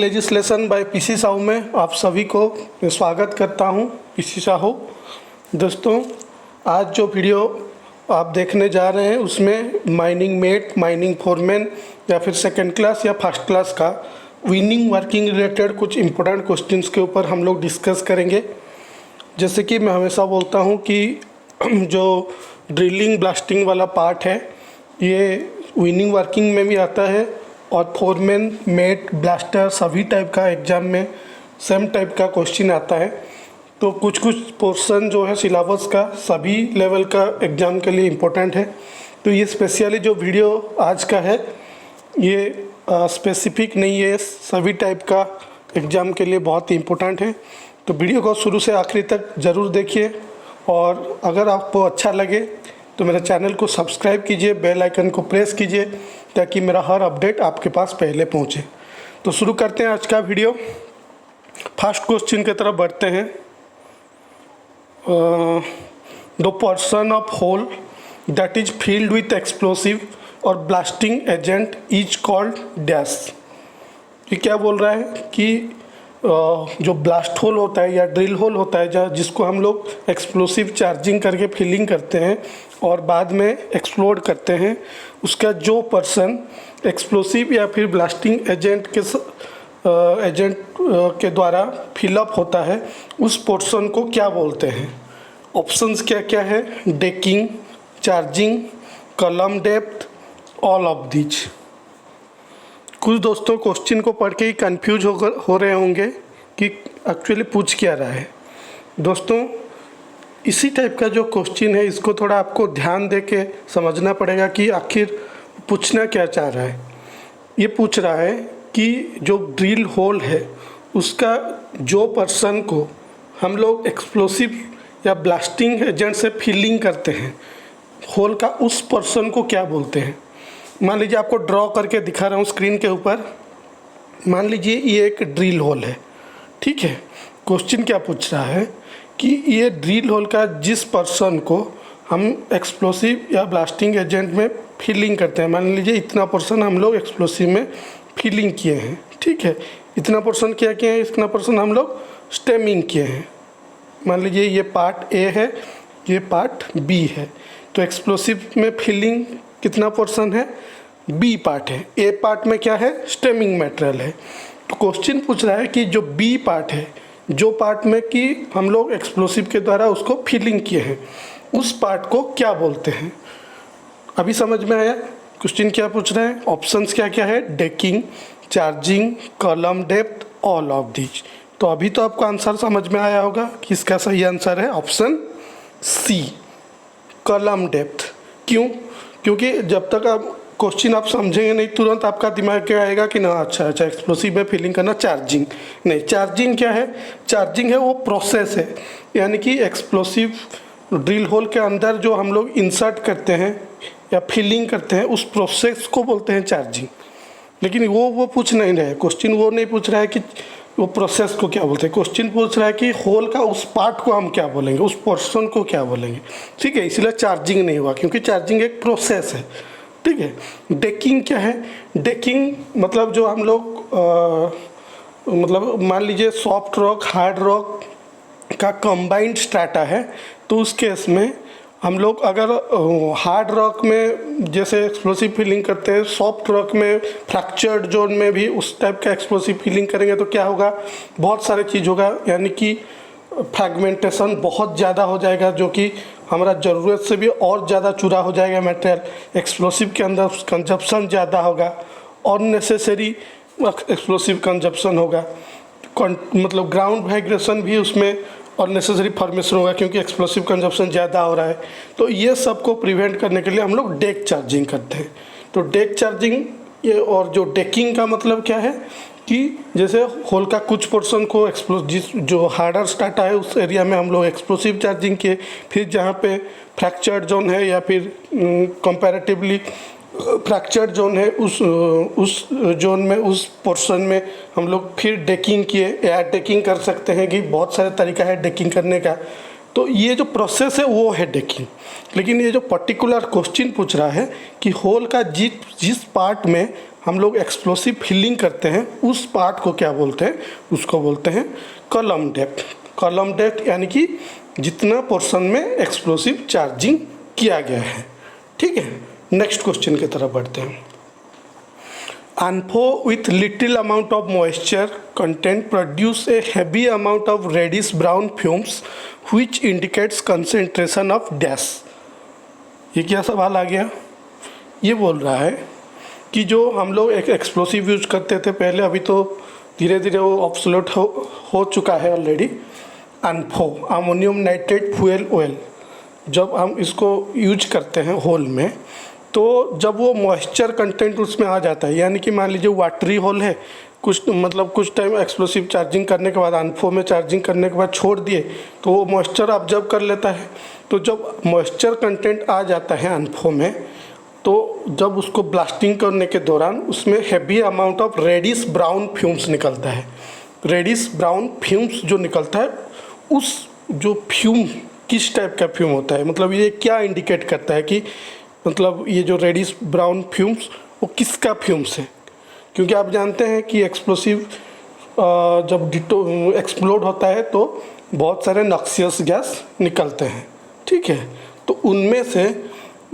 Legislation bye PC Sahu में आप सभी को स्वागत करता हूं। पीसी साहू दोस्तों, आज जो वीडियो आप देखने जा रहे हैं उसमें माइनिंग मेट, माइनिंग फोरमैन या फिर सेकंड क्लास या फर्स्ट क्लास का विनिंग वर्किंग रिलेटेड कुछ इम्पोर्टेंट क्वेश्चंस के ऊपर हम लोग डिस्कस करेंगे। जैसे कि मैं हमेशा बोलता हूं कि जो ड्रिलिंग ब्लास्टिंग वाला पार्ट है ये विनिंग वर्किंग में भी आता है और फोरमैन, मेट, ब्लास्टर सभी टाइप का एग्ज़ाम में सेम टाइप का क्वेश्चन आता है। तो कुछ पोर्शन जो है सिलेबस का सभी लेवल का एग्ज़ाम के लिए इम्पोर्टेंट है। तो ये स्पेशली जो वीडियो आज का है ये स्पेसिफिक नहीं है, सभी टाइप का एग्ज़ाम के लिए बहुत ही इम्पोर्टेंट है। तो वीडियो को शुरू से आखिरी तक ज़रूर देखिए और अगर आपको अच्छा लगे तो मेरे चैनल को सब्सक्राइब कीजिए, बेल आइकन को प्रेस कीजिए ताकि मेरा हर अपडेट आपके पास पहले पहुंचे। तो शुरू करते हैं आज का वीडियो। फर्स्ट क्वेश्चन की तरफ बढ़ते हैं। The person of hole that is filled with explosive और blasting agent is called dash. ये क्या बोल रहा है कि जो ब्लास्ट होल होता है या ड्रिल होल होता है जिसको हम लोग एक्सप्लोसिव चार्जिंग करके फिलिंग करते हैं और बाद में एक्सप्लोड करते हैं, उसका जो पर्सन एक्सप्लोसिव या फिर ब्लास्टिंग एजेंट के द्वारा फिलअप होता है उस पोर्शन को क्या बोलते हैं। ऑप्शंस क्या क्या है? Decking, charging, column depth, all of these. कुछ दोस्तों क्वेश्चन को पढ़ के ही कंफ्यूज हो रहे होंगे कि एक्चुअली पूछ क्या रहा है। दोस्तों इसी टाइप का जो क्वेश्चन है इसको थोड़ा आपको ध्यान दे के समझना पड़ेगा कि आखिर पूछना क्या चाह रहा है। ये पूछ रहा है कि जो ड्रिल होल है उसका जो पर्सन को हम लोग एक्सप्लोसिव या ब्लास्टिंग एजेंट से फिलिंग करते हैं होल का, उस पर्सन को क्या बोलते हैं। मान लीजिए आपको ड्रॉ करके दिखा रहा हूँ स्क्रीन के ऊपर। मान लीजिए ये एक ड्रिल होल है, ठीक है। क्वेश्चन क्या पूछ रहा है कि ये ड्रिल होल का जिस पर्सन को हम एक्सप्लोसिव या ब्लास्टिंग एजेंट में फिलिंग करते हैं, मान लीजिए इतना पर्सन हम लोग एक्सप्लोसिव में फिलिंग किए हैं, ठीक है। इतना पर्सन क्या किए हैं, इतना पर्सन हम लोग स्टेमिंग किए हैं। मान लीजिए ये पार्ट ए है, ये पार्ट बी है। तो एक्सप्लोसिव में फिलिंग कितना पोर्शन है? बी पार्ट है। ए पार्ट में क्या है? स्टेमिंग मटेरियल है। तो क्वेश्चन पूछ रहा है कि जो बी पार्ट है, जो पार्ट में कि हम लोग एक्सप्लोसिव के द्वारा उसको फिलिंग किए हैं, उस पार्ट को क्या बोलते हैं। अभी समझ में आया क्वेश्चन क्या पूछ रहे हैं? ऑप्शंस क्या क्या है? Decking, charging, column depth, all of these. तो अभी तो आपको आंसर समझ में आया होगा कि इसका सही आंसर है ऑप्शन सी, कॉलम डेप्थ। क्यों? क्योंकि जब तक आप क्वेश्चन आप समझेंगे नहीं तुरंत आपका दिमाग क्या आएगा कि ना अच्छा एक्सप्लोसिव में फिलिंग करना चार्जिंग नहीं। चार्जिंग क्या है? चार्जिंग है वो प्रोसेस है, यानी कि एक्सप्लोसिव ड्रिल होल के अंदर जो हम लोग इंसर्ट करते हैं या फिलिंग करते हैं उस प्रोसेस को बोलते हैं चार्जिंग। लेकिन वो पूछ नहीं रहे क्वेश्चन, वो नहीं पूछ रहा है कि वो प्रोसेस को क्या बोलते हैं। क्वेश्चन पूछ रहा है कि होल का उस पार्ट को हम क्या बोलेंगे, उस पोर्शन को क्या बोलेंगे, ठीक है। इसलिए चार्जिंग नहीं हुआ क्योंकि चार्जिंग एक प्रोसेस है, ठीक है। डेकिंग क्या है? डेकिंग मतलब जो हम लोग मतलब मान लीजिए सॉफ्ट रॉक, हार्ड रॉक का कंबाइंड स्ट्रैटा है, तो उस केस में हम लोग अगर हार्ड रॉक में जैसे एक्सप्लोसिव फिलिंग करते हैं, सॉफ्ट रॉक में फ्रैक्चर्ड जोन में भी उस टाइप का एक्सप्लोसिव फिलिंग करेंगे तो क्या होगा? बहुत सारे चीज़ होगा, यानी कि फ्रैगमेंटेशन बहुत ज़्यादा हो जाएगा, जो कि हमारा ज़रूरत से भी और ज़्यादा चूरा हो जाएगा मटेरियल। एक्सप्लोसिव के अंदर कंजप्शन ज़्यादा होगा, अननेसेसरी एक्सप्लोसिव कंजप्शन होगा, मतलब ग्राउंड वाइब्रेशन भी उसमें और नेसेसरी फॉर्मेशन होगा क्योंकि एक्सप्लोसिव कंजप्शन ज़्यादा हो रहा है। तो ये सब को प्रिवेंट करने के लिए हम लोग डेक चार्जिंग करते हैं। तो डेक चार्जिंग ये, और जो डेकिंग का मतलब क्या है कि जैसे होल का कुछ पोर्शन को जो हार्डर स्ट्रैटा है उस एरिया में हम लोग एक्सप्लोसिव चार्जिंग किए, फिर जहाँ पे फ्रैक्चर्ड जोन है या फिर कंपैरेटिवली फ्रैक्चर्ड जोन है उस जोन में, उस पोर्शन में हम लोग फिर डेकिंग किए। एयर डेकिंग कर सकते हैं कि बहुत सारे तरीका है डेकिंग करने का। तो ये जो प्रोसेस है वो है डेकिंग। लेकिन ये जो पर्टिकुलर क्वेश्चन पूछ रहा है कि होल का जिस पार्ट में हम लोग एक्सप्लोसिव फिलिंग करते हैं उस पार्ट को क्या बोलते हैं, उसको बोलते हैं कॉलम डेप्थ। कॉलम डेप्थ यानी कि जितना पोर्शन में एक्सप्लोसिव चार्जिंग किया गया है। ठीक है, नेक्स्ट क्वेश्चन की तरफ बढ़ते हैं। ANFO with little amount of moisture content produce a heavy amount of reddish brown fumes which indicates concentration of dash। ये क्या सवाल आ गया? ये बोल रहा है कि जो हम लोग एक एक्सप्लोसिव यूज करते थे पहले, अभी तो धीरे धीरे वो ऑब्सोलेट हो चुका है already. ANFO ammonium nitrate fuel oil, जब हम इसको यूज करते हैं होल में, तो जब वो मॉइस्चर कंटेंट उसमें आ जाता है, यानी कि मान लीजिए वाटरी होल है, कुछ टाइम एक्सप्लोसिव चार्जिंग करने के बाद ANFO में चार्जिंग करने के बाद छोड़ दिए तो वो मॉइस्चर ऑब्जर्व कर लेता है। तो जब मॉइस्चर कंटेंट आ जाता है ANFO में, तो जब उसको ब्लास्टिंग करने के दौरान उसमें heavy amount of reddish brown fumes निकलता है। रेडिश ब्राउन फ्यूम्स जो निकलता है, उस जो फ्यूम किस टाइप का फ्यूम होता है, मतलब ये क्या इंडिकेट करता है कि मतलब ये जो रेडिश ब्राउन फ्यूम्स वो किसका फ्यूम्स है? क्योंकि आप जानते हैं कि एक्सप्लोसिव जब एक्सप्लोड होता है तो बहुत सारे नॉक्सियस गैस निकलते हैं। ठीक है, तो उनमें से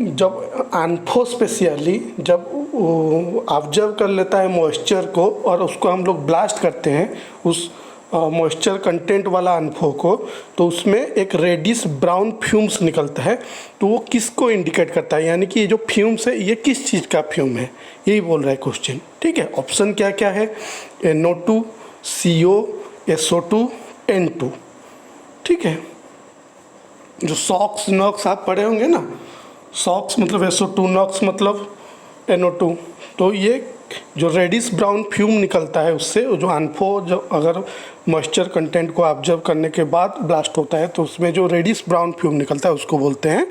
जब ANFO स्पेशली जब ऑब्जर्व कर लेता है मॉइस्चर को और उसको हम लोग ब्लास्ट करते हैं उस मॉइस्चर कंटेंट वाला ANFO को, तो उसमें एक रेडिश ब्राउन फ्यूम्स निकलता है। तो वो किसको इंडिकेट करता है, यानी कि ये जो फ्यूम्स है ये किस चीज़ का फ्यूम है, यही बोल रहा है क्वेश्चन। ठीक है, ऑप्शन क्या क्या है? NO2, CO, SO2, N2। ठीक है, जो सॉक्स नॉक्स आप पढ़े होंगे ना, सॉक्स मतलब SO2, नॉक्स मतलब NO2। तो ये जो रेडिश ब्राउन फ्यूम निकलता है उससे, जो ANFO जो अगर मॉइस्चर कंटेंट को ऑब्जर्व करने के बाद ब्लास्ट होता है तो उसमें जो रेडिश ब्राउन फ्यूम निकलता है उसको बोलते हैं,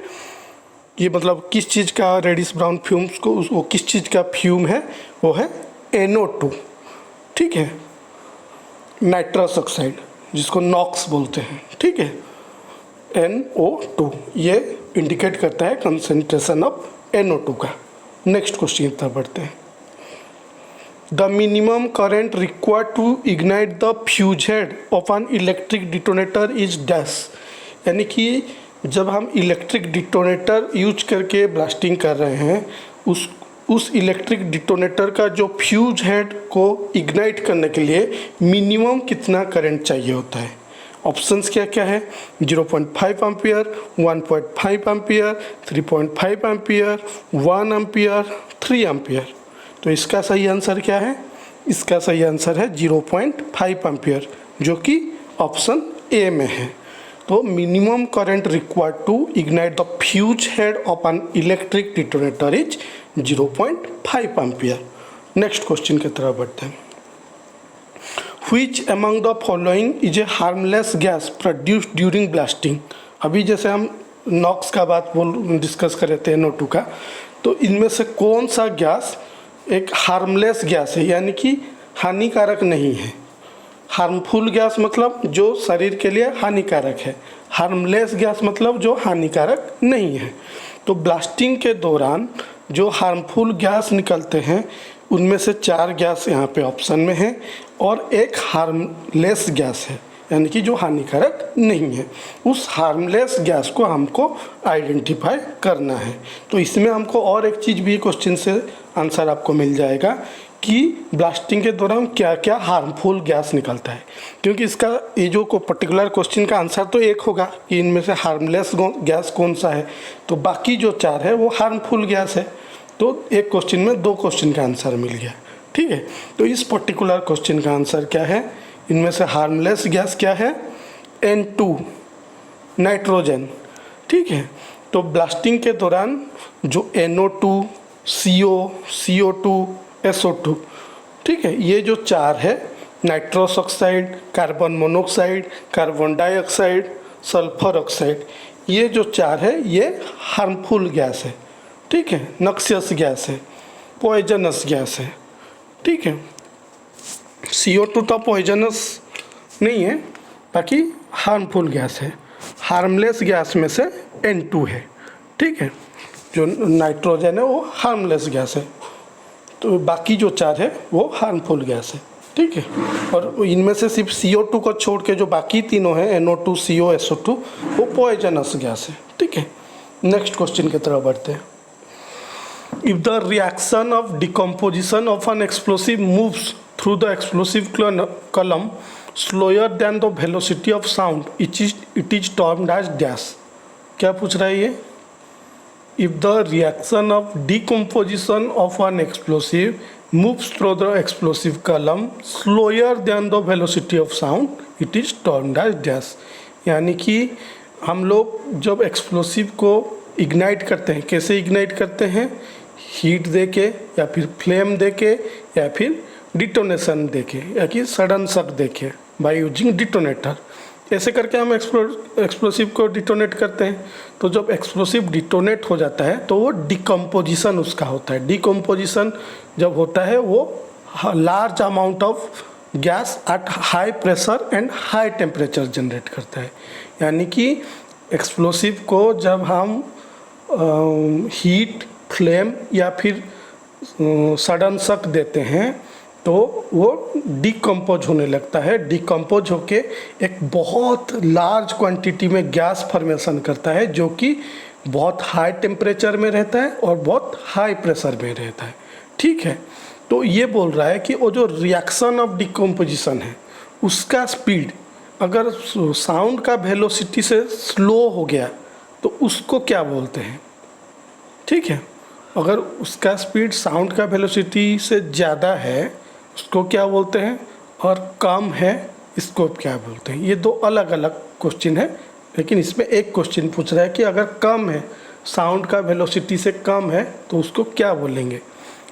ये मतलब किस चीज़ का रेडिश ब्राउन फ्यूम्स को, वो किस चीज़ का फ्यूम है, वो है NO2। ठीक है, नाइट्रस ऑक्साइड जिसको नॉक्स बोलते हैं। ठीक है, NO2 ये इंडिकेट करता है कंसंट्रेशन ऑफ NO2 का। नेक्स्ट क्वेश्चन की तरफ बढ़ते हैं। The minimum current required to ignite the fuse head of an electric detonator is dash। यानी कि जब हम इलेक्ट्रिक डिटोनेटर यूज करके ब्लास्टिंग कर रहे हैं, उस इलेक्ट्रिक डिटोनेटर का जो फ्यूज हेड को इग्नाइट करने के लिए मिनिमम कितना करंट चाहिए होता है? ऑप्शंस क्या क्या है? 0.5 ampere, 1.5 ampere, 3.5 ampere, 1 ampere, 3 ampere. तो इसका सही आंसर क्या है? इसका सही आंसर है 0.5 एम्पियर, जो कि ऑप्शन ए में है। तो minimum current required to ignite the fuse head of an electric detonator is 0.5 ampere. Next question की तरफ बढ़ते हैं। Which among the following is a harmless gas produced during blasting? अभी जैसे हम नॉक्स का बात डिस्कस कर रहे थे NO2 का, तो इनमें से कौन सा गैस एक हार्मलेस गैस है, यानी कि हानिकारक नहीं है? हार्मफुल गैस मतलब जो शरीर के लिए हानिकारक है, हार्मलेस गैस मतलब जो हानिकारक नहीं है। तो ब्लास्टिंग के दौरान जो हार्मफुल गैस निकलते हैं उनमें से 4 गैस यहाँ पे ऑप्शन में है और एक हार्मलेस गैस है, यानी कि जो हानिकारक नहीं है। उस हार्मलेस गैस को हमको आइडेंटिफाई करना है। तो इसमें हमको और एक चीज़ भी क्वेश्चन से आंसर आपको मिल जाएगा कि ब्लास्टिंग के दौरान क्या क्या हार्मफुल गैस निकलता है, क्योंकि इसका ये जो को पर्टिकुलर क्वेश्चन का आंसर तो एक होगा कि इनमें से हार्मलेस गैस कौन सा है, तो बाकी जो 4 है वो हार्मफुल गैस है। तो एक क्वेश्चन में 2 क्वेश्चन का आंसर मिल गया। ठीक है, तो इस पर्टिकुलर क्वेश्चन का आंसर क्या है? इनमें से हार्मलेस गैस क्या है? N2 nitrogen. ठीक है, तो ब्लास्टिंग के दौरान जो NO2, CO, CO2, SO2, ठीक है, ये जो 4 है, nitrous oxide, carbon monoxide, carbon dioxide, sulphur oxide, ये जो 4 है ये हार्मफुल गैस है। ठीक है, नॉक्सियस गैस है, पॉइजनस गैस है। ठीक है, CO2 तो पॉइजनस नहीं है, बाकी हार्मफुल गैस है। हार्मलेस गैस में से N2 है। ठीक है, जो नाइट्रोजन है वो हार्मलेस गैस है। तो बाकी जो 4 है वो हार्मफुल गैस है, ठीक है। और इनमें से सिर्फ CO2 को छोड़ के जो बाकी तीनों हैं NO2, CO, SO2 वो पॉइजनस गैस है, ठीक है। नेक्स्ट क्वेश्चन की तरफ बढ़ते हैं। If the reaction of decomposition of an explosive moves through the explosive column slower than the velocity of sound, it is termed as dash। क्या पूछ रहा है ये? If the reaction of decomposition of an explosive moves through the explosive column slower than the velocity of sound, it is termed as dash। यानी कि हम लोग जब एक्सप्लोसिव को इग्नाइट करते हैं, कैसे इग्नाइट करते हैं? हीट दे के, या फिर फ्लेम दे के, या फिर डिटोनेशन दे के, या कि सडन शॉक दे के, बाय यूजिंग डिटोनेटर। ऐसे करके हम एक्सप्लोसिव को डिटोनेट करते हैं। तो जब एक्सप्लोसिव डिटोनेट हो जाता है तो वो डिकम्पोजिशन उसका होता है। डिकम्पोजिशन जब होता है वो large amount of gas at high pressure and high temperature generate करता है। यानी कि एक्सप्लोसिव को जब हम हीट, फ्लेम या फिर सडन शॉक देते हैं तो वो डिकम्पोज होने लगता है। डिकम्पोज होके एक बहुत लार्ज क्वांटिटी में गैस फॉर्मेशन करता है जो कि बहुत हाई टेम्परेचर में रहता है और बहुत हाई प्रेशर में रहता है, ठीक है। तो ये बोल रहा है कि वो जो रिएक्शन ऑफ डिकम्पोजिशन है उसका स्पीड अगर साउंड का वेलोसिटी से स्लो हो गया तो उसको क्या बोलते हैं, ठीक है। अगर उसका स्पीड साउंड का वेलोसिटी से ज़्यादा है उसको क्या बोलते हैं, और कम है इसको क्या बोलते हैं। ये दो अलग अलग क्वेश्चन है, लेकिन इसमें एक क्वेश्चन पूछ रहा है कि अगर कम है, साउंड का वेलोसिटी से कम है तो उसको क्या बोलेंगे।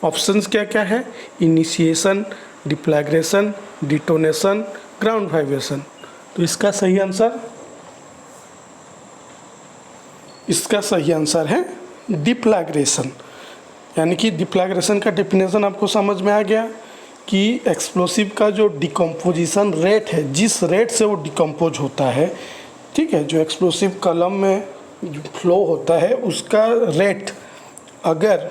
ऑप्शंस क्या क्या है? Initiation, deflagration, detonation, ground vibration. तो इसका सही आंसर है डिफ्लैग्रेशन। यानी कि डिफ्लैग्रेशन का डेफिनेशन आपको समझ में आ गया कि एक्सप्लोसिव का जो डिकम्पोजिशन रेट है, जिस रेट से वो डिकम्पोज होता है, ठीक है, जो एक्सप्लोसिव कलम में फ्लो होता है उसका रेट अगर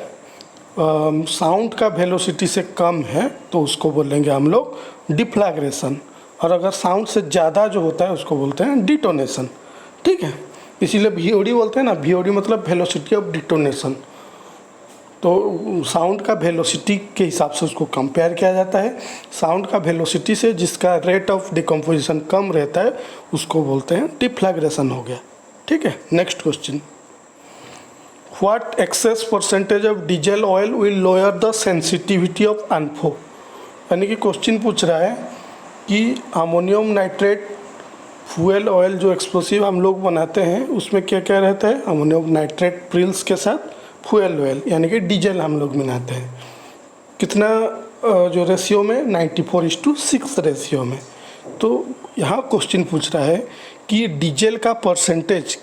साउंड का वेलोसिटी से कम है तो उसको बोलेंगे हम लोग डिफ्लैग्रेशन, और अगर साउंड से ज़्यादा जो होता है उसको बोलते हैं डिटोनेशन, ठीक है। इसीलिए VOD बोलते हैं ना, VOD मतलब वेलोसिटी ऑफ डिटोनेशन। तो साउंड का वेलोसिटी के हिसाब से उसको कंपेयर किया जाता है। साउंड का वेलोसिटी से जिसका रेट ऑफ डिकम्पोजिशन कम रहता है उसको बोलते हैं डिफ्लैग्रेशन हो गया, ठीक है। Next question, what excess percentage of diesel oil will lower the sensitivity of ANFO। यानी कि क्वेश्चन पूछ रहा है कि अमोनियम नाइट्रेट फ्यूल ऑयल जो एक्सप्लोसिव हम लोग बनाते हैं उसमें क्या क्या रहता है? अमोनियम नाइट्रेट प्रिल्स के साथ फ्यूल ऑयल यानी कि डीजल हम लोग बनाते हैं। कितना जो रेशियो में? 94:6 रेशियो में। तो यहाँ क्वेश्चन पूछ रहा है कि डीजल का परसेंटेज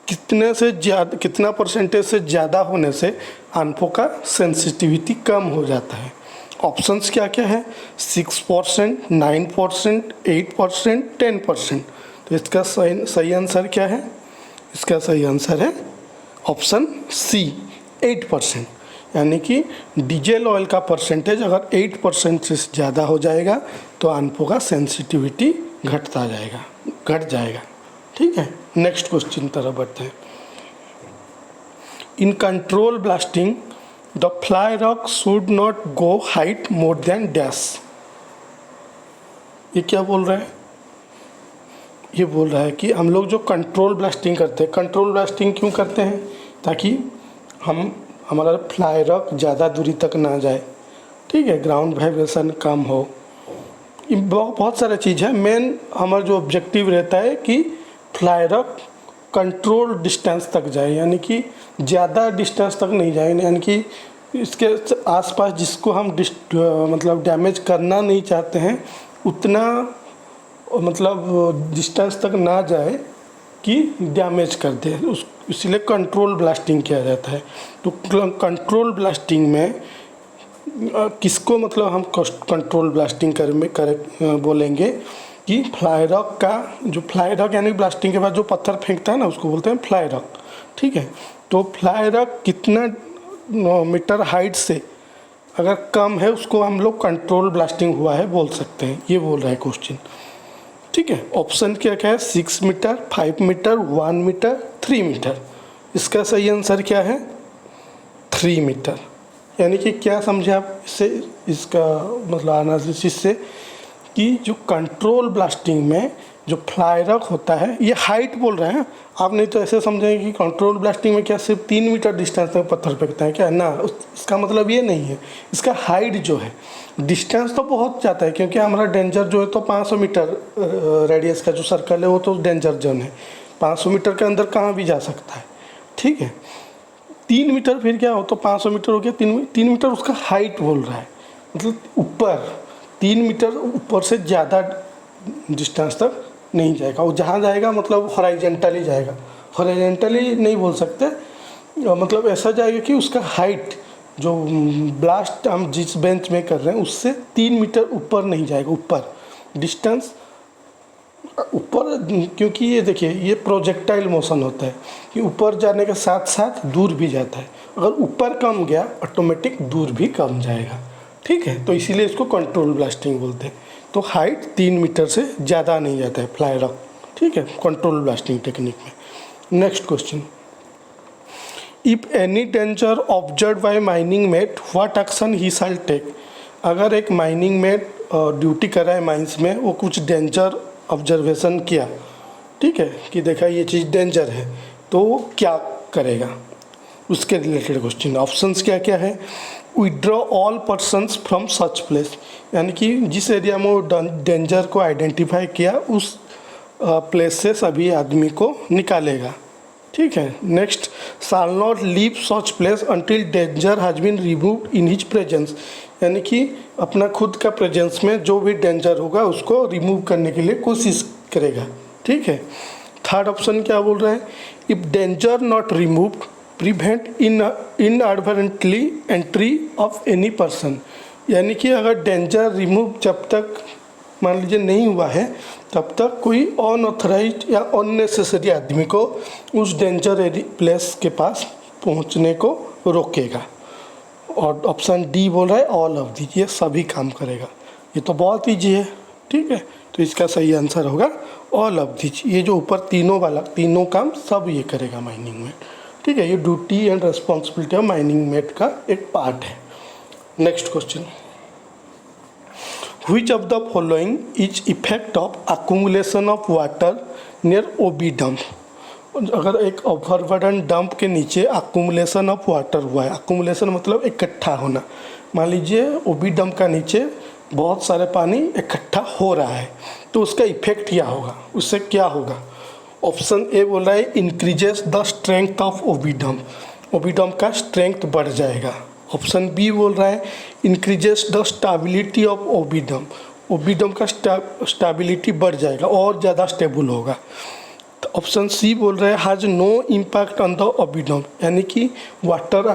कितना परसेंटेज से ज़्यादा होने से ANFO का सेंसिटिविटी कम हो जाता है। ऑप्शंस क्या क्या है? 6%, 9%, 8%, 10%। तो इसका सही आंसर क्या है? इसका सही आंसर है ऑप्शन C, 8%। यानी कि डीजल ऑयल का परसेंटेज अगर 8% से ज़्यादा हो जाएगा तो ANFO का सेंसिटिविटी घट जाएगा, ठीक है। नेक्स्ट क्वेश्चन तरफ बढ़ते हैं। In control blasting the fly rock should not go height more than dash. ये क्या बोल रहा है? ये बोल रहा है कि हम लोग जो कंट्रोल ब्लास्टिंग करते हैं, कंट्रोल ब्लास्टिंग क्यों करते हैं? ताकि हमारा फ्लाई रॉक ज़्यादा दूरी तक ना जाए, ठीक है, ग्राउंड वाइब्रेशन कम हो। बहुत सारा चीज़ है। मेन हमारा जो ऑब्जेक्टिव रहता है कि फ्लाई रॉक कंट्रोल डिस्टेंस तक जाए, यानी कि ज़्यादा डिस्टेंस तक नहीं जाए, यानी कि इसके आसपास जिसको हम मतलब डैमेज करना नहीं चाहते हैं उतना मतलब डिस्टेंस तक ना जाए कि डैमेज कर दे, इसलिए कंट्रोल ब्लास्टिंग किया जाता है। तो कंट्रोल ब्लास्टिंग में किसको मतलब हम कंट्रोल ब्लास्टिंग बोलेंगे कि फ्लाई रॉक का जो फ्लाई रॉक यानी ब्लास्टिंग के बाद जो पत्थर फेंकता है ना उसको बोलते हैं फ्लाई रॉक, ठीक है। तो फ्लाई रॉक कितना मीटर हाइट से अगर कम है उसको हम लोग कंट्रोल ब्लास्टिंग हुआ है बोल सकते हैं, ये बोल रहा है क्वेश्चन। ठीक है, ऑप्शन क्या क्या है, 6 मीटर, 5 मीटर, 1 मीटर, 3 मीटर। इसका सही आंसर क्या है, 3 मीटर। यानी कि क्या समझे आप इससे, इसका मतलब एनालिसिस से, कि जो कंट्रोल ब्लास्टिंग में जो फ्लाई रॉक होता है, ये हाइट बोल रहे हैं आप, नहीं तो ऐसे समझेंगे कि कंट्रोल ब्लास्टिंग में क्या सिर्फ 3 मीटर डिस्टेंस तक पत्थर फेंकता है क्या ना, इसका मतलब ये नहीं है। इसका हाइट जो है, डिस्टेंस तो बहुत जाता है, क्योंकि हमारा डेंजर जो है तो 500 मीटर रेडियस का जो सर्कल है वो तो डेंजर जोन है, 500 मीटर के अंदर कहाँ भी जा सकता है। ठीक है, 3 मीटर फिर क्या हो, तो 500 मीटर हो गया, 3 मीटर उसका हाइट बोल रहा है, मतलब ऊपर 3 मीटर ऊपर से ज़्यादा डिस्टेंस तक नहीं जाएगा। वो जहाँ जाएगा मतलब हॉराइजेंटली जाएगा, हॉराइजेंटली नहीं बोल सकते, मतलब ऐसा जाएगा कि उसका हाइट जो ब्लास्ट हम जिस बेंच में कर रहे हैं उससे 3 मीटर ऊपर नहीं जाएगा, ऊपर डिस्टेंस ऊपर, क्योंकि ये देखिए ये प्रोजेक्टाइल मोशन होता है कि ऊपर जाने के साथ साथ दूर भी जाता है, अगर ऊपर कम गया ऑटोमेटिक दूर भी कम जाएगा। ठीक है, तो इसीलिए इसको कंट्रोल ब्लास्टिंग बोलते हैं। तो हाइट 3 मीटर से ज़्यादा नहीं जाता है फ्लाई रॉक। ठीक है, कंट्रोल ब्लास्टिंग टेक्निक में। Next question, if any danger observe by mining mate what action he shall take. अगर एक माइनिंग मेट ड्यूटी कर रहा है माइंस में, वो कुछ डेंजर ऑब्जर्वेशन किया, ठीक है, कि देखा ये चीज़ डेंजर है, तो वो क्या करेगा, उसके रिलेटेड क्वेश्चन। ऑप्शंस क्या क्या है, withdraw all persons from such place, यानी कि जिस एरिया में वो डेंजर को आइडेंटिफाई किया उस प्लेस से सभी आदमी को निकालेगा। ठीक है, next, shall not leave such place until danger has been removed in his presence, यानी कि अपना खुद का प्रेजेंस में जो भी डेंजर होगा उसको रिमूव करने के लिए कोशिश करेगा। ठीक है, थर्ड ऑप्शन क्या बोल रहा है, if danger not removed prevent inadvertently entry of any person, यानी कि अगर डेंजर रिमूव जब तक मान लीजिए नहीं हुआ है तब तक कोई अनऑथराइज्ड या अननेसेसरी आदमी को उस डेंजर प्लेस के पास पहुंचने को रोकेगा। और ऑप्शन डी बोल रहा है ऑल ऑफ दीज, ये सभी काम करेगा। ये तो बहुत ईजी है। ठीक है, तो इसका सही आंसर होगा ऑल ऑफ दीज। ये जो ऊपर तीनों वाला, तीनों काम सब ये करेगा माइनिंग में। ठीक है, ये duty and responsibility of mining met का एक पार्ट है। Next question, Which of the following is effect of accumulation of water near OB dump? अगर एक ओवरबर्डन डंप के नीचे accumulation of water हुआ है, accumulation मतलब इकट्ठा होना, मान लीजिए OB डंप का नीचे बहुत सारे पानी इकट्ठा हो रहा है, तो उसका इफेक्ट क्या होगा, उससे क्या होगा। ऑप्शन ए बोल रहा है increases the strength of OB dump, OB dump का स्ट्रेंथ बढ़ जाएगा। ऑप्शन बी बोल रहा है increases the stability of OB dump, OB dump का स्टेबिलिटी बढ़ जाएगा और ज़्यादा स्टेबल होगा। तो ऑप्शन सी बोल रहा है has no impact on the OB dump, यानी कि वाटर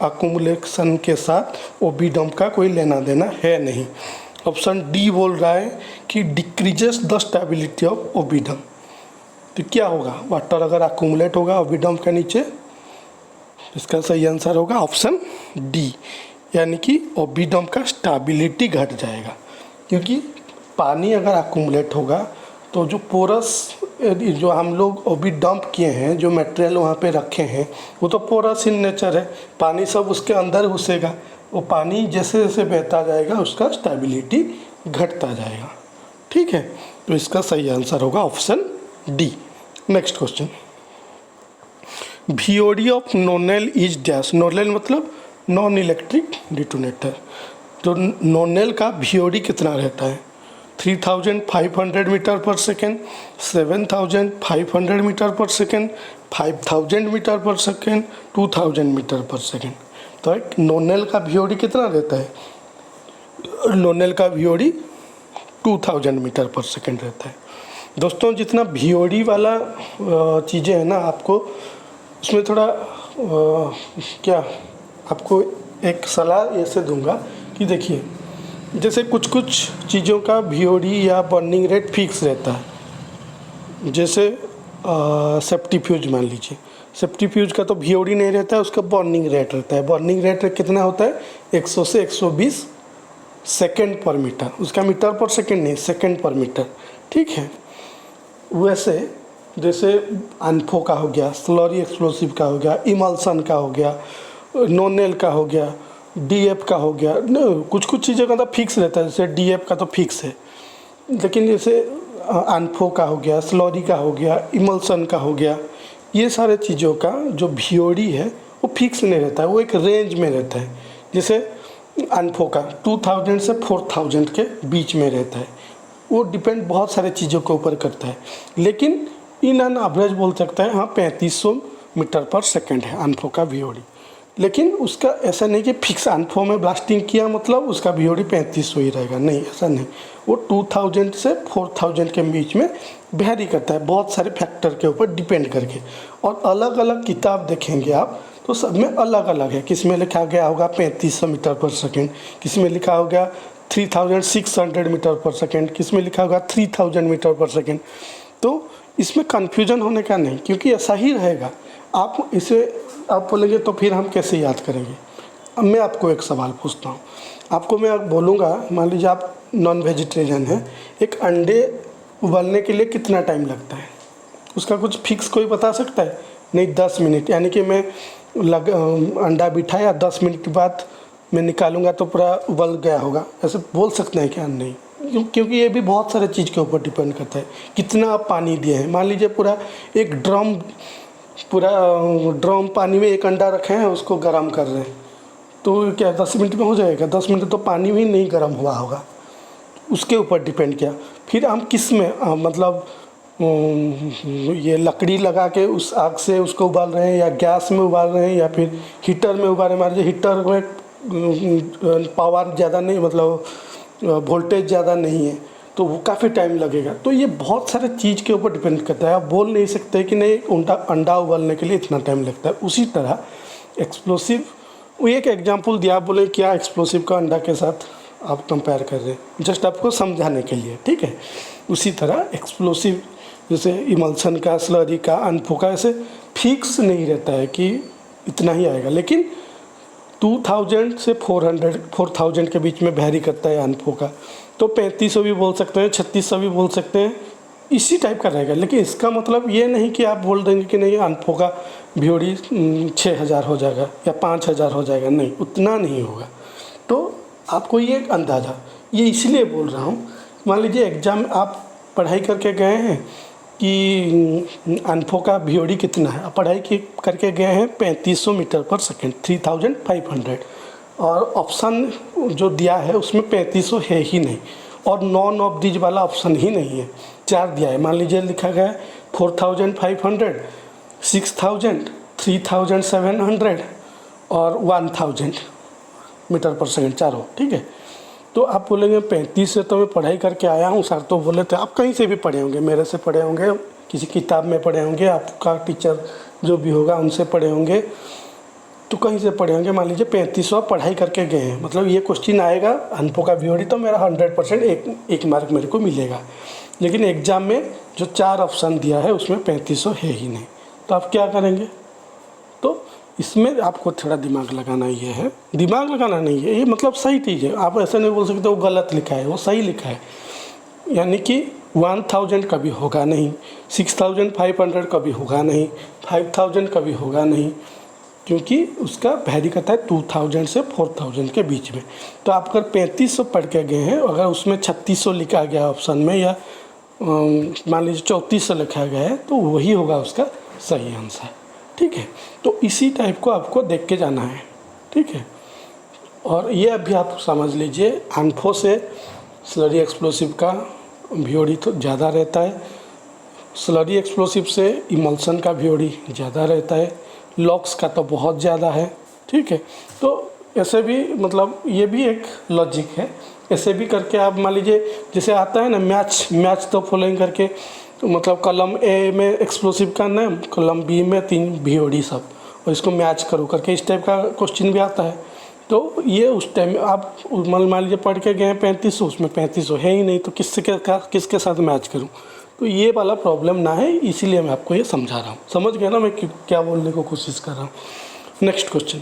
अकोमुलेशन के साथ OB डंप का कोई लेना देना है नहीं। ऑप्शन डी बोल रहा है कि decreases the stability of OB dump, तो क्या होगा, वाटर अगर अकोमुलेट होगा OB डंप के नीचे, इसका सही आंसर होगा ऑप्शन डी, यानी कि OB डंप का स्टेबिलिटी घट जाएगा। क्योंकि पानी अगर अकोमुलेट होगा तो जो पोरस, जो हम लोग OB डंप किए हैं, जो मटेरियल वहाँ पे रखे हैं, वो तो पोरस इन नेचर है, पानी सब उसके अंदर घुसेगा, वो पानी जैसे जैसे बहता जाएगा उसका स्टेबिलिटी घटता जाएगा। ठीक है, तो इसका सही आंसर होगा option D. Next question, VOD of Nonel is dash, Nonel मतलब नॉन इलेक्ट्रिक डिटोनेटर, तो नोनेल का VOD कितना रहता है, 3500 मीटर पर सेकेंड, 7500 मीटर पर सेकेंड, 5000 मीटर पर सेकेंड, 2000 मीटर पर सेकेंड। तो एक नोनेल का VOD कितना रहता है, नोनेल का VOD 2000 मीटर पर सेकेंड रहता है। दोस्तों जितना VOD वाला चीज़ें हैं ना, आपको उसमें थोड़ा क्या आपको एक सलाह ऐसे दूंगा कि देखिए, जैसे कुछ कुछ चीज़ों का VOD या बर्निंग रेट फिक्स रहता है, जैसे सेफ्टी फ्यूज मान लीजिए, सेप्टिफ्यूज का तो VOD नहीं रहता है, उसका बर्निंग रेट रहता है। बर्निंग रेट कितना होता है? 100 से 120 सेकेंड पर मीटर। उसका मीटर पर सेकेंड नहीं, सेकेंड पर मीटर, ठीक है। वैसे जैसे ANFO का हो गया, स्लरी एक्सप्लोसिव का हो गया, इमल्सन का हो गया, नोनेल का हो गया, DF का हो गया, कुछ कुछ चीज़ों का तो फिक्स रहता है। जैसे DF का तो फिक्स है, लेकिन जैसे ANFO का हो गया, स्लरी का हो गया, इमल्सन का हो गया, ये सारे चीज़ों का जो VOD है वो फिक्स नहीं रहता है, वो एक रेंज में रहता है। जैसे ANFO का 2000 से 4000 के बीच में रहता है। वो डिपेंड बहुत सारे चीज़ों के ऊपर करता है, लेकिन इन एन एवरेज बोल सकता है हाँ 3500 मीटर पर सेकेंड है ANFO का VOD। लेकिन उसका ऐसा नहीं कि फिक्स ANFO में ब्लास्टिंग किया मतलब उसका VOD 3500 ही रहेगा, नहीं, ऐसा नहीं। वो 2000 से 4000 के बीच में वेरी करता है, बहुत सारे फैक्टर के ऊपर डिपेंड करके। और अलग अलग किताब देखेंगे आप तो सब में अलग अलग है। किस में लिखा गया होगा 3500 मीटर पर सेकेंड, किस में लिखा होगा 3600 मीटर पर सेकेंड, किस में लिखा होगा 3000 मीटर पर सेकेंड। तो इसमें कन्फ्यूजन होने का नहीं, क्योंकि ऐसा ही रहेगा। आप इसे आप बोलेंगे तो फिर हम कैसे याद करेंगे। अब मैं आपको एक सवाल पूछता हूँ, आपको मैं बोलूँगा, मान लीजिए आप नॉन वेजिटेरियन हैं, एक अंडे उबलने के लिए कितना टाइम लगता है? उसका कुछ फिक्स कोई बता सकता है? नहीं, 10 मिनट, यानी कि मैं अंडा बिठाया 10 मिनट के बाद मैं निकालूंगा तो पूरा उबल गया होगा, ऐसे बोल सकते हैं क्या? नहीं, क्योंकि ये भी बहुत सारे चीज़ के ऊपर डिपेंड करता है। कितना आप पानी दिए हैं, मान लीजिए पूरा एक ड्रम पानी में एक अंडा रखे हैं, उसको गर्म कर रहे हैं, तो क्या 10 मिनट में हो जाएगा? 10 मिनट तो पानी भी नहीं गर्म हुआ होगा, उसके ऊपर डिपेंड किया। फिर हम किस में मतलब ये लकड़ी लगा के उस आग से उसको उबाल रहे हैं, या गैस में उबाल रहे हैं, या फिर हीटर में उबाल रहे हैं। मान लीजिए हीटर में पावर ज़्यादा नहीं, मतलब वोल्टेज ज़्यादा नहीं है, तो वो काफ़ी टाइम लगेगा। तो ये बहुत सारे चीज़ के ऊपर डिपेंड करता है। आप बोल नहीं सकते कि नहीं अंडा उबालने के लिए इतना टाइम लगता है। उसी तरह एक्सप्लोसिव, वो एक एग्जांपल दिया, आप बोले क्या एक्सप्लोसिव का अंडा के साथ आप कंपेयर कर रहे हैं, जस्ट आपको समझाने के लिए, ठीक है। उसी तरह एक्सप्लोसिव जैसे इमल्सन का, स्लरी का, ANFO का, ऐसे फिक्स नहीं रहता है कि इतना ही आएगा, लेकिन 2000 से 4000 के बीच में वेरी करता है ANFO का। तो 3500 भी बोल सकते हैं, 3600 भी बोल सकते हैं, इसी टाइप का रहेगा। लेकिन इसका मतलब ये नहीं कि आप बोल देंगे कि नहीं ANFO का VOD 6000 हो जाएगा या 5000 हो जाएगा, नहीं, उतना नहीं होगा। तो आपको ये एक अंदाज़ा, ये इसलिए बोल रहा हूँ, मान लीजिए एग्ज़ाम आप पढ़ाई करके गए हैं कि ANFO का VOD कितना है, आप पढ़ाई करके गए हैं 3500 मीटर पर सेकेंड, 3500, और ऑप्शन जो दिया है उसमें 3500 है ही नहीं, और नॉन ऑफ दीज वाला ऑप्शन ही नहीं है, 4 दिया है। मान लीजिए लिखा गया है 4500, 6000, 3700 और 1000 मीटर पर सेकेंड, चारों, ठीक है। तो आप बोलेंगे 35 से तो मैं पढ़ाई करके आया हूँ सर, तो बोले थे आप कहीं से भी पढ़े होंगे, मेरे से पढ़े होंगे, किसी किताब में पढ़े होंगे, आपका टीचर जो भी होगा उनसे पढ़े होंगे, तो कहीं से पढ़े होंगे। मान लीजिए 3500 पढ़ाई करके गए हैं, मतलब ये क्वेश्चन आएगा ANFO का VOD तो मेरा 100% एक मार्क मेरे को मिलेगा। लेकिन एग्ज़ाम में जो 4 ऑप्शन दिया है उसमें 3500 है ही नहीं, तो आप क्या करेंगे? तो इसमें आपको थोड़ा दिमाग लगाना ये है, दिमाग लगाना नहीं है, ये मतलब सही चीज़ है। आप ऐसा नहीं बोल सकते वो गलत लिखा है, वो सही लिखा है। यानी कि 1000 कभी होगा नहीं, 6500 कभी होगा नहीं, 5000 कभी होगा नहीं, क्योंकि उसका वेरी करता है 2000 से 4000 के बीच में। तो आप अगर 3500 पढ़ के गए हैं, अगर उसमें 3600 लिखा गया ऑप्शन में, या मान लीजिए 3400 लिखा गया है, तो वही होगा उसका सही आंसर, ठीक है। तो इसी टाइप को आपको देख के जाना है, ठीक है। और ये अभी आप समझ लीजिए ANFO से स्लरी एक्सप्लोसिव का VOD तो ज़्यादा रहता है, स्लरी एक्सप्लोसिव से इमल्सन का VOD ज़्यादा रहता है, लॉक्स का तो बहुत ज़्यादा है, ठीक है। तो ऐसे भी मतलब ये भी एक लॉजिक है, ऐसे भी करके आप मान लीजिए जैसे आता है ना मैच तो फॉलोइंग करके, तो मतलब कॉलम ए में एक्सप्लोसिव का नाम, कॉलम बी में 3 VOD सब, और इसको मैच करो करके इस टाइप का क्वेश्चन भी आता है। तो ये उस टाइम आप मान लीजिए पढ़ के गए हैं 3500, उसमें 3500 है ही नहीं, तो किसके साथ मैच करूं? तो ये वाला प्रॉब्लम ना है, इसीलिए मैं आपको ये समझा रहा हूँ। समझ गया ना मैं क्या बोलने को कोशिश कर रहा हूँ। नेक्स्ट क्वेश्चन,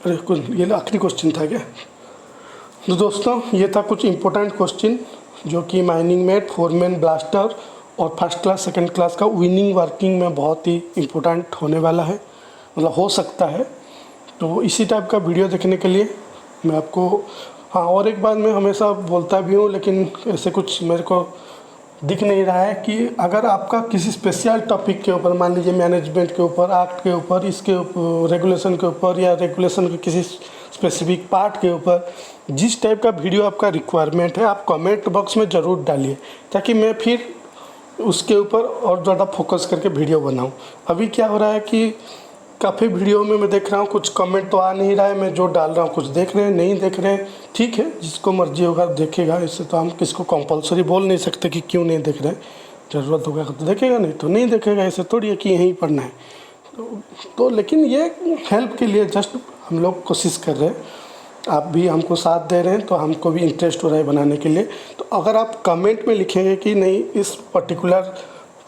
अरे कुछ ये आखिरी क्वेश्चन था क्या? तो दोस्तों ये था कुछ इंपॉर्टेंट क्वेश्चन जो कि माइनिंग में फोरमैन ब्लास्टर और फर्स्ट क्लास सेकंड क्लास का विनिंग वर्किंग में बहुत ही इम्पोर्टेंट होने वाला है, मतलब हो सकता है। तो इसी टाइप का वीडियो देखने के लिए मैं आपको, हाँ और एक बात मैं हमेशा बोलता भी हूँ, लेकिन ऐसे कुछ मेरे को दिख नहीं रहा है कि अगर आपका किसी स्पेशल टॉपिक के ऊपर, मान लीजिए मैनेजमेंट के ऊपर, एक्ट के ऊपर, इसके रेगुलेशन के ऊपर, या रेगुलेशन के किसी स्पेसिफिक पार्ट के ऊपर जिस टाइप का वीडियो आपका रिक्वायरमेंट है, आप कमेंट बॉक्स में ज़रूर डालिए, ताकि मैं फिर उसके ऊपर और ज़्यादा फोकस करके वीडियो बनाऊं। अभी क्या हो रहा है कि काफ़ी वीडियो में मैं देख रहा हूँ कुछ कमेंट तो आ नहीं रहा है, मैं जो डाल रहा हूँ कुछ देख रहे हैं, नहीं देख रहे हैं। ठीक है, जिसको मर्जी होगा देखेगा, इससे तो हम किसको कंपलसरी बोल नहीं सकते कि क्यों नहीं देख रहे। ज़रूरत होगा तो देखेगा, नहीं तो नहीं देखेगा, ऐसे थोड़ी है कि यहीं पढ़ना है। तो लेकिन ये हेल्प के लिए जस्ट हम लोग कोशिश कर रहे हैं, आप भी हमको साथ दे रहे हैं, तो हमको भी इंटरेस्ट हो रहा है बनाने के लिए। तो अगर आप कमेंट में लिखेंगे कि नहीं इस पर्टिकुलर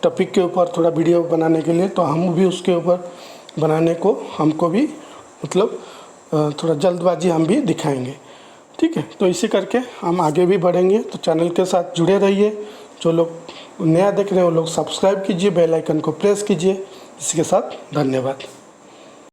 टॉपिक के ऊपर थोड़ा वीडियो बनाने के लिए, तो हम भी उसके ऊपर बनाने को, हमको भी मतलब थोड़ा जल्दबाजी हम भी दिखाएंगे। ठीक है, तो इसी करके हम आगे भी बढ़ेंगे। तो चैनल के साथ जुड़े रहिए। जो लोग नया देख रहे हैं वो लोग सब्सक्राइब कीजिए, बेल आइकन को प्रेस कीजिए। इसी के साथ धन्यवाद।